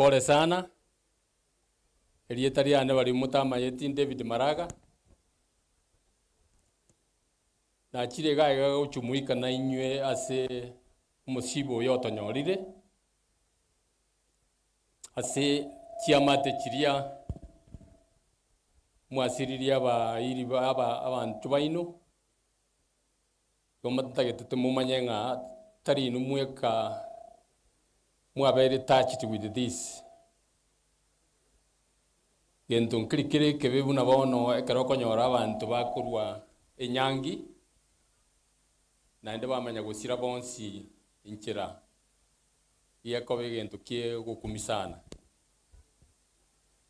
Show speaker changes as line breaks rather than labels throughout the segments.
Pole sana. Elieta riane bali mutama yeti David Maraga. Na chire gaiga guchumuika na inywe ase musibo yotonyorire. Ase chiamate chiria mwasiriria abantu baino. Gomatagete mumanyenga tari numweka mwabere touched with this. Gento nkirikire kebe buna bono ekero konyora abantu bakurwa enyangi na ende bamanya gusira bonsi inchira yekobe gento kie gukumisana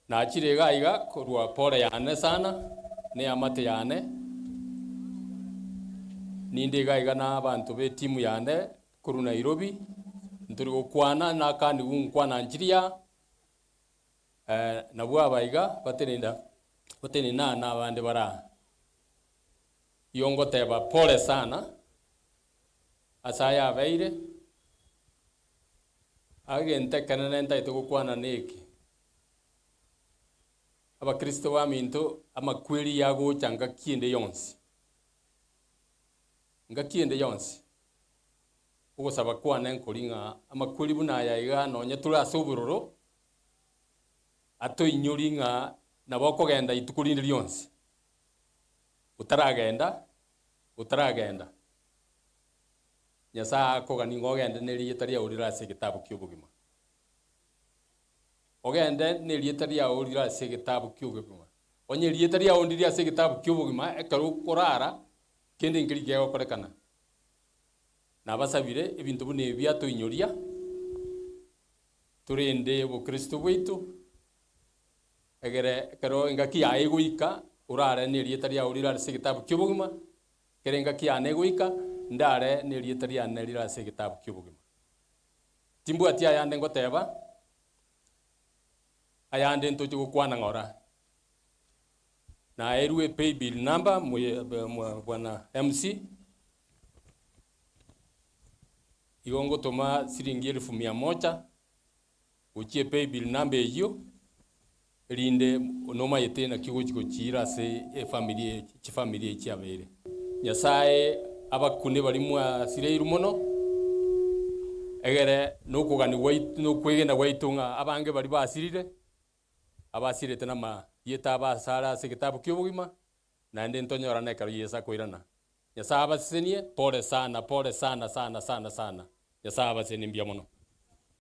na achire gaiga kurwa pole yane sana ne amate yane ninde gaiga na abantu be timu yane kuru Nairobi nturi gukwana na kandi gunkwana njiria na bwa baiga batenina na abande bara yongo teba pole sana asaya beire agente kanana ntaito gukwana neki aba Kristo wa minto amakweli yago changa kiende yonsi nga kiende yonsi ugo saba kwana nkolinga amakweli buna yaiga nonye tura soburoro ato inyoringa na boko genda itukulinde lyonsi utaragenda nyasa ko gani ngogende ne liyetaria urira se kitabu ky'ubugima ogende ne liyetaria urira se kitabu ky'ubugima onye liyetaria urira se kitabu ky'ubugima ekaro korara kende ngiri gego korekana na basabire ebintu bune byato inyoria turende bo Kristo bwitu egere kero ngaki ya egoika urare ne liyetaria urira se kitabu ky'ubugima kerenga kia negoika ndare ne liyetaria ne lira se kitabu ky'ubugima timbu atia yande ngoteba ayande ntoje gukwana ngora na erue pay bill number bwana MC igongo toma siringi 1100 uchie pay bill number hiyo rinde onoma yete na kigo chira se familia chiabere nyasaye abakune bali mwa sireiru mono egere nokugani waitu nokwegenda waitunga abange bali basirire abasirete na ma yeta basara se kitabu ky'ubugima na ende ntonyora na karo yesa koirana nyasaye abasenie pole sana sana nyasaye abasenie mbia mono.